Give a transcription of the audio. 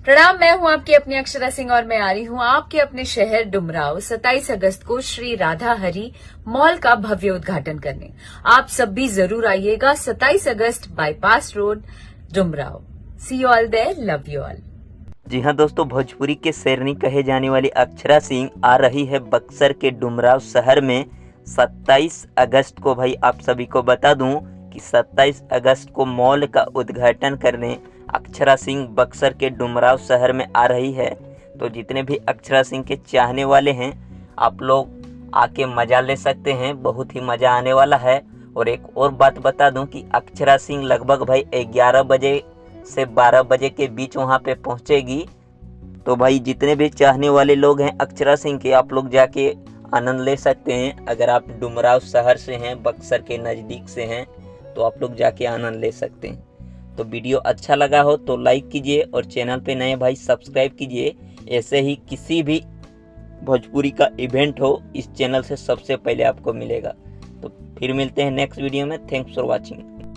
प्रणाम, मैं हूं आपकी अपनी अक्षरा सिंह और मैं आ रही हूं आपके अपने शहर डुमराव 27 अगस्त को श्री राधा हरी मॉल का भव्य उद्घाटन करने। आप सब भी जरूर आइएगा। 27 अगस्त bypass road Dumraon. See you all there, love you all. जी हाँ दोस्तों, भोजपुरी के शेरनी कहे जाने वाली अक्षरा सिंह आ रही है बक्सर के डुमराव शहर में 27 अगस्त को। भाई आप सभी को बता दूं कि 27 अगस्त को मॉल का उद्घाटन करने अक्षरा सिंह बक्सर के डुमराव शहर में आ रही है। तो जितने भी अक्षरा सिंह के चाहने वाले हैं, आप लोग आके मज़ा ले सकते हैं। बहुत ही मज़ा आने वाला है। और एक और बात बता दूं कि अक्षरा सिंह लगभग भाई 11 बजे से 12 बजे के बीच वहां पे पहुंचेगी। तो भाई जितने भी चाहने वाले लोग हैं अक्षरा सिंह के, आप लोग जाके आनंद ले सकते हैं। अगर आप डुमराव शहर से हैं, बक्सर के नज़दीक से हैं, तो आप लोग जाके आनंद ले सकते हैं। तो वीडियो अच्छा लगा हो तो लाइक कीजिए और चैनल पे नए भाई सब्सक्राइब कीजिए। ऐसे ही किसी भी भोजपुरी का इवेंट हो, इस चैनल से सबसे पहले आपको मिलेगा। तो फिर मिलते हैं नेक्स्ट वीडियो में। Thanks for watching.